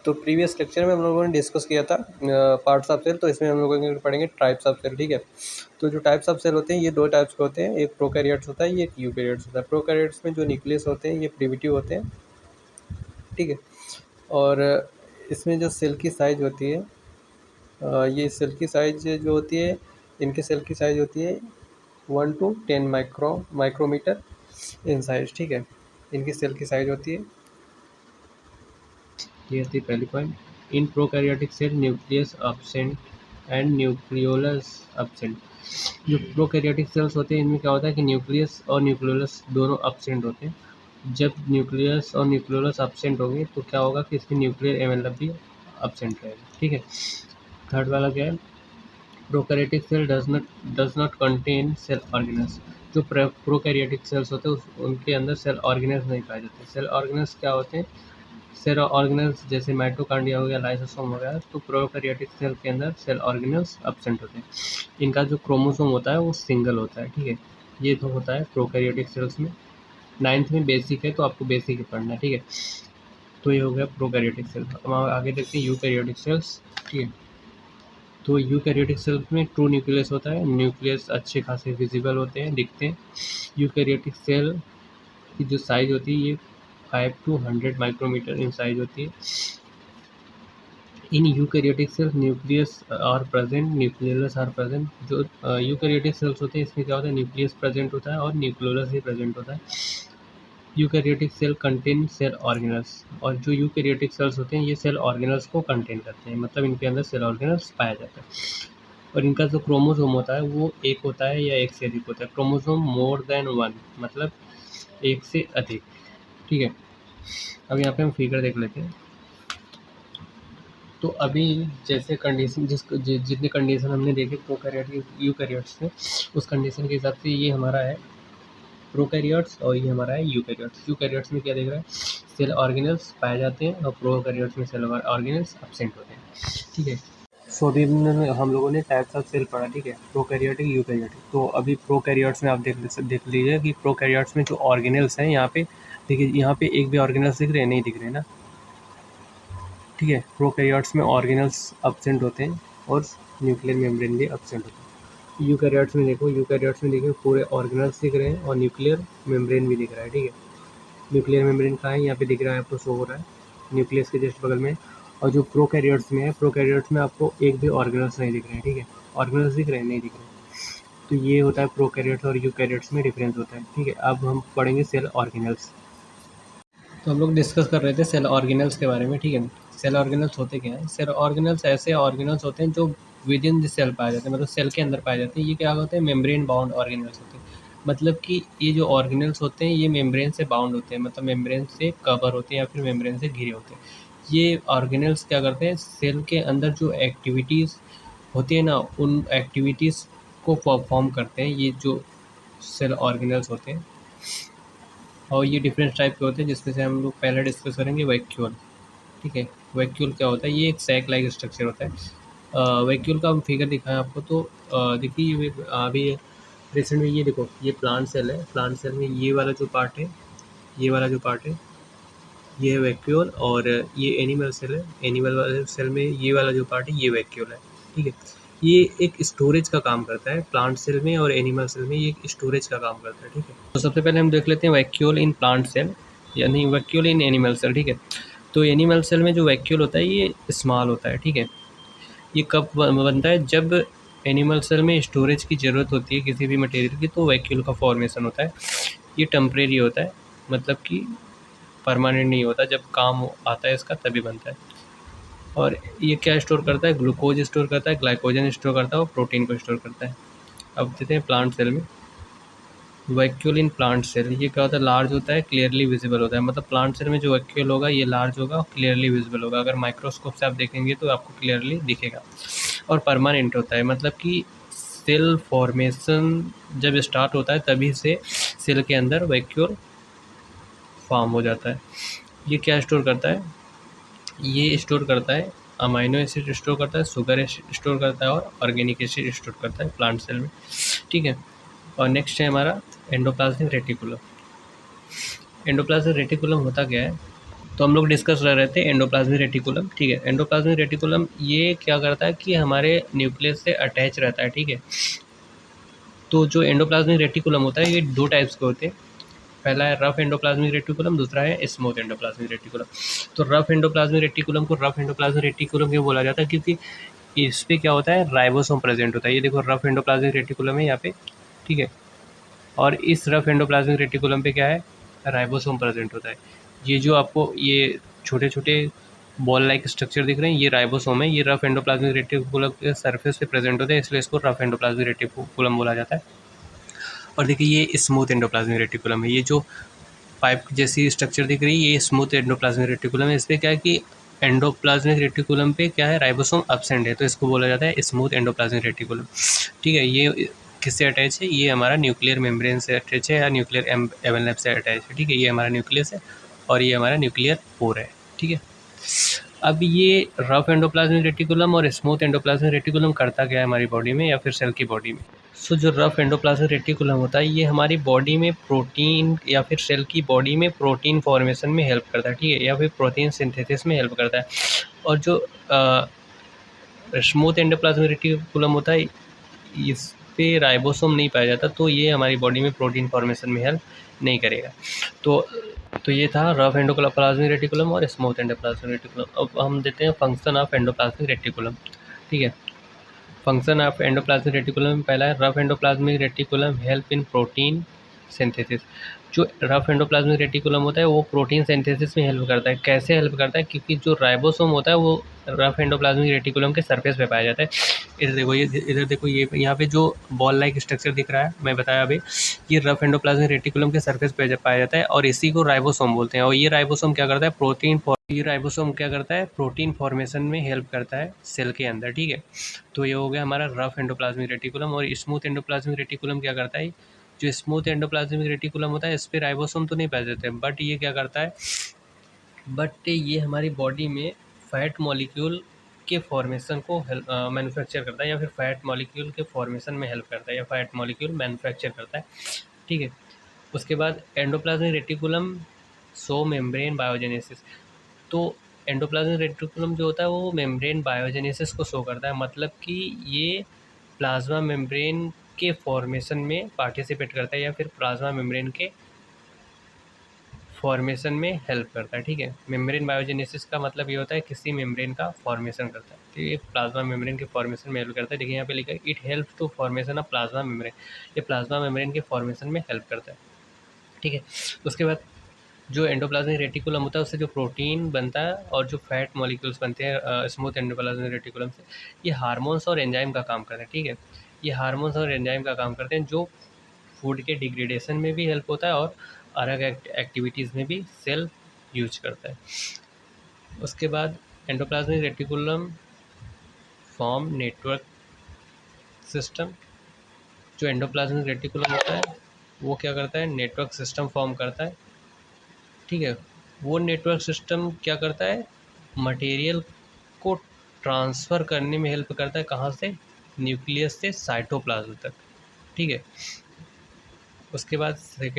तो previous lecture में हम लोगों ने डिस्कस किया था पार्ट्स ऑफ सेल, तो इसमें हम लोगों पढ़ेंगे टाइप्स ऑफ सेल। ठीक है, तो जो टाइप्स ऑफ सेल होते हैं ये दो टाइप्स के होते हैं, एक प्रोकैरियोट्स होता है, ये एक यूकैरियोट्स होता है। प्रोकैरियोट्स में जो न्यूक्लियस होते हैं ये प्रिमिटिव होते हैं। ठीक है, और इसमें जो सेल की साइज होती है ये सेल की साइज जो होती है, इनके सेल की साइज होती है 1 to 10 माइक्रोमीटर इन साइज। ठीक है, इनकी सेल की साइज होती है। ये थी पहली पॉइंट। इन prokaryotic cell nucleus absent and nucleolus absent. जो प्रोकैरियोटिक सेल्स होते हैं इनमें क्या होता है कि न्यूक्लियस और न्यूक्लियोलस दोनों एब्सेंट होते हैं। जब न्यूक्लियस और न्यूक्लियोलस एब्सेंट होंगे तो क्या होगा कि इसमें न्यूक्लियर एनवेलप भी एब्सेंट रहेगा। ठीक है, थर्ड वाला क्या है, prokaryotic cell does not contain cell organelles. जो प्रोकैरियोटिक सेल्स होते हैं उनके अंदर सेल ऑर्गेनल्स नहीं पाए जाते। सेल ऑर्गेनल्स क्या होते हैं, सेल ऑर्गेनल्स जैसे माइटोकॉन्ड्रिया हो गया, लाइसोसोम हो गया, तो प्रोकैरियोटिक सेल के अंदर सेल ऑर्गेनल्स एब्सेंट होते हैं। इनका जो क्रोमोसोम होता है वो सिंगल होता है। ठीक है, ये तो होता है प्रोकैरियोटिक सेल्स में। 9th में बेसिक है तो आपको बेसिक ही पढ़ना है। ठीक है, तो ये हो गया प्रोकैरियोटिक सेल। अब आगे देखते हैं यूकैरियोटिक सेल्स। ठीक है, तो यूकैरियोटिक सेल्स में ट्रू न्यूक्लियस होता है, न्यूक्लियस अच्छे खासे विजिबल होते हैं, दिखते हैं। यूकैरियोटिक सेल की जो साइज होती है ये 5 to 100 माइक्रोमीटर इन साइज होती है। इन eukaryotic cells nucleus are present, nucleolus are present. जो यूकैरियोटिक सेल्स होते हैं इसमें क्या होता है, न्यूक्लियस प्रेजेंट होता है और न्यूक्लियोलस ही प्रेजेंट होता है। Eukaryotic cell contain cell organelles, और जो यूकैरियोटिक सेल्स होते हैं ये सेल ऑर्गेनल्स को कंटेन करते हैं, मतलब इनके अंदर सेल ऑर्गेनल्स पाया जाता है। और इनका जो क्रोमोसोम होता है वो एक होता है या एक से अधिक होता है। क्रोमोसोम मोर देन 1 मतलब एक से अधिक। ठीक है, अब यहाँ पे हम फिगर देख लेते हैं। तो अभी जैसे कंडीशन जितनी कंडीशन हमने देखी प्रोकैरियोट यूकैरियोट्स में, उस कंडीशन के हिसाब से ये हमारा है प्रोकैरियोट्स और ये हमारा है यूकैरियोट्स। यूकैरियोट्स में क्या देख रहा है, सेल ऑर्गेनल्स पाए जाते हैं और प्रोकैरियोट्स में सेल ऑर्गेनल्स एब्सेंट होते हैं। ठीक है, सो अभी हम लोगों ने टाइप्स ऑफ सेल पढ़ा। ठीक है, प्रोकैरियोटिक यूकैरियोटिक। तो अभी प्रोकैरियोट्स में आप देख लीजिए कि प्रोकैरियोट्स में जो ऑर्गेनल्स हैं, यहाँ पे देखिए, यहाँ पे एक भी ऑर्गेनल्स दिख रहे हैं, नहीं दिख रहे ना। ठीक है, प्रोकैरियोट्स में ऑर्गेनल्स एब्सेंट होते हैं और न्यूक्लियर मेम्ब्रेन भी एब्सेंट होता है। यूकैरियोट्स में देखो पूरे ऑर्गेनल्स दिख रहे हैं और न्यूक्लियर मेम्ब्रेन भी दिख रहा है। ठीक है, न्यूक्लियर मेम्ब्रेन कहाँ है, यहाँ पे दिख रहा है आपको, शो हो रहा है न्यूक्लियस के जस्ट बगल में। और जो प्रोकैरियोट्स में है, प्रोकैरियोट्स में आपको एक भी ऑर्गेनल्स नहीं दिख रहे हैं। ठीक है, ऑर्गेनल्स दिख रहे हैं, नहीं दिख रहे हैं। तो ये होता है प्रोकैरियोट्स और यूकैरियोट्स में डिफरेंस होता है। ठीक है, अब हम पढ़ेंगे सेल ऑर्गेनल्स। तो हम लोग डिस्कस कर रहे थे सेल ऑर्गेनल्स के बारे में। ठीक है, सेल ऑर्गेनल्स होते क्या हैं, सेल ऑर्गेनल्स ऐसे ऑर्गेनल्स होते हैं जो विद इन द सेल पाए जाते हैं, मतलब सेल के अंदर पाए जाते हैं। ये क्या होते हैं, मेम्ब्रेन बाउंड ऑर्गेनल्स होते हैं। मतलब कि ये जो ऑर्गेनल्स होते हैं ये मेम्ब्रेन से बाउंड होते हैं, मतलब मेम्ब्रेन से कवर होते हैं या फिर मेम्ब्रेन से घिरे होते हैं। ये ऑर्गेनल्स क्या करते हैं, सेल के अंदर जो एक्टिविटीज़ होती है ना, उन एक्टिविटीज़ को परफॉर्म करते हैं ये जो सेल ऑर्गेनल्स होते हैं। और ये डिफरेंट टाइप के होते हैं, जिसमें से हम लोग पहले डिस्कस करेंगे वैक्यूल। ठीक है, वैक्यूल क्या होता है, ये एक सैक लाइक स्ट्रक्चर होता है। वैक्यूल का हम फिगर दिखाएं आपको तो देखिए, ये अभी रिसेंट में ये देखो, ये प्लांट सेल है। प्लांट सेल में ये वाला जो पार्ट है, ये वाला जो पार्ट है ये है वैक्यूल, और ये एनिमल सेल है। एनिमल वाले सेल में ये वाला जो पार्ट है ये वैक्यूल है। ठीक है, ये एक स्टोरेज का काम करता है प्लांट सेल में, और एनिमल सेल में ये एक स्टोरेज का काम करता है। ठीक है, तो सबसे पहले हम देख लेते हैं वैक्यूल इन प्लांट सेल, यानी वैक्यूल इन एनिमल सेल। ठीक है, तो एनिमल सेल में जो वैक्यूल होता है ये स्मॉल होता है। ठीक है, ये कब बनता है, जब एनिमल सेल में स्टोरेज की ज़रूरत होती है किसी भी मटेरियल की, तो वैक्यूल का फॉर्मेशन होता है। ये टेम्परेरी होता है, मतलब कि परमानेंट नहीं होता, जब काम आता है इसका तभी बनता है। और ये क्या स्टोर करता है, ग्लूकोज स्टोर करता है, ग्लाइकोजन स्टोर करता है और प्रोटीन को स्टोर करता है। अब देते हैं प्लांट सेल में वैक्यूल इन प्लांट सेल। ये क्या होता है, लार्ज होता है, क्लियरली विजिबल होता है। मतलब प्लांट सेल में जो वैक्यूल होगा ये लार्ज होगा और क्लियरली विजिबल होगा। अगर माइक्रोस्कोप से आप देखेंगे तो आपको क्लियरली दिखेगा। और परमानेंट होता है, मतलब कि सेल फॉर्मेशन जब स्टार्ट होता है तभी से सेल के अंदर वैक्यूल फॉर्म हो जाता है। ये क्या स्टोर करता है, ये स्टोर करता है अमाइनो एसिड स्टोर करता है, शुगर स्टोर करता है और ऑर्गेनिक एसिड स्टोर करता है प्लांट सेल में। ठीक है, और नेक्स्ट है हमारा एंडोप्लाज्मिक रेटिकुलम। एंडोप्लाज्मिक रेटिकुलम होता क्या है, तो हम लोग डिस्कस कर रहे थे एंडोप्लाज्मिक रेटिकुलम, ठीक है। एंडोप्लाज्मिक रेटिकुलम ये क्या करता है कि हमारे न्यूक्लियस से अटैच रहता है, ठीक है। तो जो एंडोप्लाज्मिक रेटिकुलम होता है ये दो टाइप्स के होते हैं। पहला है रफ एंडोप्लाज्मिक रेटिकुलम, दूसरा है स्मूथ एंडोप्लाज्मिक रेटिकुलम। तो रफ एंडोप्लाज्मिक रेटिकुलम को रफ एंडोप्लाज्मिक रेटिकुलम क्यों बोला जाता है, क्योंकि इस पे क्या होता है, राइबोसोम प्रेजेंट होता है। ये देखो रफ एंडोप्लाज्मिक रेटिकुलम है यहाँ पे, ठीक है। और इस रफ एंडोप्लाज्मिक रेटिकुलम पे क्या है, राइबोसोम प्रेजेंट होता है। ये जो आपको ये छोटे छोटे बॉल लाइक स्ट्रक्चर दिख रहे हैं, ये राइबोसोम है। ये रफ एंडोप्लाज्मिक रेटिकुलम के सरफेस पे प्रेजेंट होते हैं, इसलिए इसको रफ एंडोप्लाज्मिक रेटिकुलम बोला जाता है। और देखिए ये स्मूथ एंडोप्लाज्मिक रेटिकुलम है। ये जो पाइप जैसी स्ट्रक्चर दिख रही है, ये स्मूथ एंडोप्लाज्मिक रेटिकुलम है। इस पर क्या है कि एंडोप्लाज्मिक रेटिकुलम पे क्या है, राइबोसोम एब्सेंट है, तो इसको बोला जाता है स्मूथ एंडोप्लाज्मिक रेटिकुलम, ठीक है। ये किससे अटैच है, ये हमारा न्यूक्लियर मेम्ब्रेन से अटैच है या न्यूक्लियर एवेलनेप से अटैच है, ठीक है। ये हमारा न्यूक्लियस है और ये हमारा न्यूक्लियर पोर है, ठीक है। अब ये रफ एंडोप्लाज्मिक रेटिकुलम और स्मूथ एंडोप्लाज्मिक रेटिकुलम करता क्या है हमारी बॉडी में या फिर सेल की बॉडी में। सो जो रफ एंडोप्लाज्मिक रेटिकुलम होता है ये हमारी बॉडी में प्रोटीन या फिर सेल की बॉडी में प्रोटीन फॉर्मेशन में हेल्प करता है, ठीक है, या फिर प्रोटीन सिंथेसिस में हेल्प करता है। और जो स्मूथ एंडोप्लाज्मिक रेटिकुलम होता है इस पे राइबोसोम नहीं पाया जाता, तो ये हमारी बॉडी में प्रोटीन फॉर्मेशन में हेल्प नहीं करेगा। तो ये था रफ एंडोप्लाज्मिक रेटिकुलम और स्मूथ एंडोप्लाज्मिक रेटिकुलम। अब हम देते हैं फंक्शन ऑफ एंडोप्लाज्मिक रेटिकुलम, ठीक है। फंक्शन ऑफ एंडोप्लाज्मिक रेटिकुलम में पहला है rough endoplasmic reticulum help in protein synthesis. जो रफ एंडोप्लाज्मिक रेटिकुलम होता है वो प्रोटीन सिंथेसिस में हेल्प करता है। कैसे हेल्प करता है, क्योंकि जो राइबोसोम होता है वो रफ एंडोप्लाज्मिक रेटिकुलम के सरफेस पे पाया जाता है। इधर देखो ये यहाँ पे जो बॉल लाइक स्ट्रक्चर दिख रहा है, मैं बताया अभी, ये रफ एंडोप्लाज्मिक रेटिकुलम के सरफेस पे पाया जाता है और इसी को राइबोसोम बोलते हैं। और ये राइबोसोम क्या करता है, प्रोटीन फॉर्मेशन में हेल्प करता है सेल के अंदर, ठीक है। तो ये हो गया हमारा रफ एंडोप्लाज्मिक रेटिकुलम। और स्मूथ एंडोप्लाज्मिक रेटिकुलम क्या करता है, जो स्मूथ एंडोप्लाज्मिक रेटिकुलम होता है इस पर राइबोसोम तो नहीं पाए जाते हैं, बट ये क्या करता है, बट ये हमारी बॉडी में फैट मॉलिक्यूल के फॉर्मेशन को मैन्युफैक्चर करता है, या फिर फैट मॉलिक्यूल के फॉर्मेशन में हेल्प करता है, या फैट मॉलिक्यूल मैन्युफैक्चर करता है, ठीक है। उसके बाद एंडोप्लाज्मिक रेटिकुलम सो मेम्ब्रेन बायोजेनेसिस। तो एंडोप्लाज्मिक रेटिकुलम जो होता है वो मेम्ब्रेन बायोजेनेसिस को शो करता है, मतलब कि ये प्लाज्मा मेम्ब्रेन के फॉर्मेशन में पार्टिसिपेट करता है या फिर प्लाज्मा मेम्ब्रेन के फॉर्मेशन में हेल्प करता है, ठीक है। मेम्ब्रेन बायोजेनेसिस का मतलब ये होता है किसी मेम्ब्रेन का फॉर्मेशन करता है, तो ये प्लाज्मा मेम्ब्रेन के फॉर्मेशन में हेल्प करता है। देखिए यहाँ पे लिखा है it help to formation of plasma membrane. ये प्लाज्मा मेम्ब्रेन के फॉर्मेशन में हेल्प करता है, ठीक है। उसके बाद जो एंडोप्लाज्मिक रेटिकुलम होता है उससे जो प्रोटीन बनता है और जो फैट मॉलिक्यूल्स बनते हैं स्मूथ एंडोप्लाज्मिक रेटिकुलम से, ये हार्मोन्स और एंजाइम का काम करते हैं, ठीक है। ये हार्मोन्स और एंजाइम का काम करते हैं जो फूड के डिग्रेडेशन में भी हेल्प होता है और अलग एक्टिविटीज़ में भी सेल यूज करता है। उसके बाद endoplasmic reticulum form network system. जो एंडोप्लाज्मिक रेटिकुलम होता है वो क्या करता है, नेटवर्क सिस्टम फॉर्म करता है, ठीक है। वो नेटवर्क सिस्टम क्या करता है, मटेरियल को ट्रांसफ़र करने में हेल्प करता है, कहाँ से, न्यूक्लियस से साइटोप्लाज्म तक, ठीक है। उसके बाद सेकेंड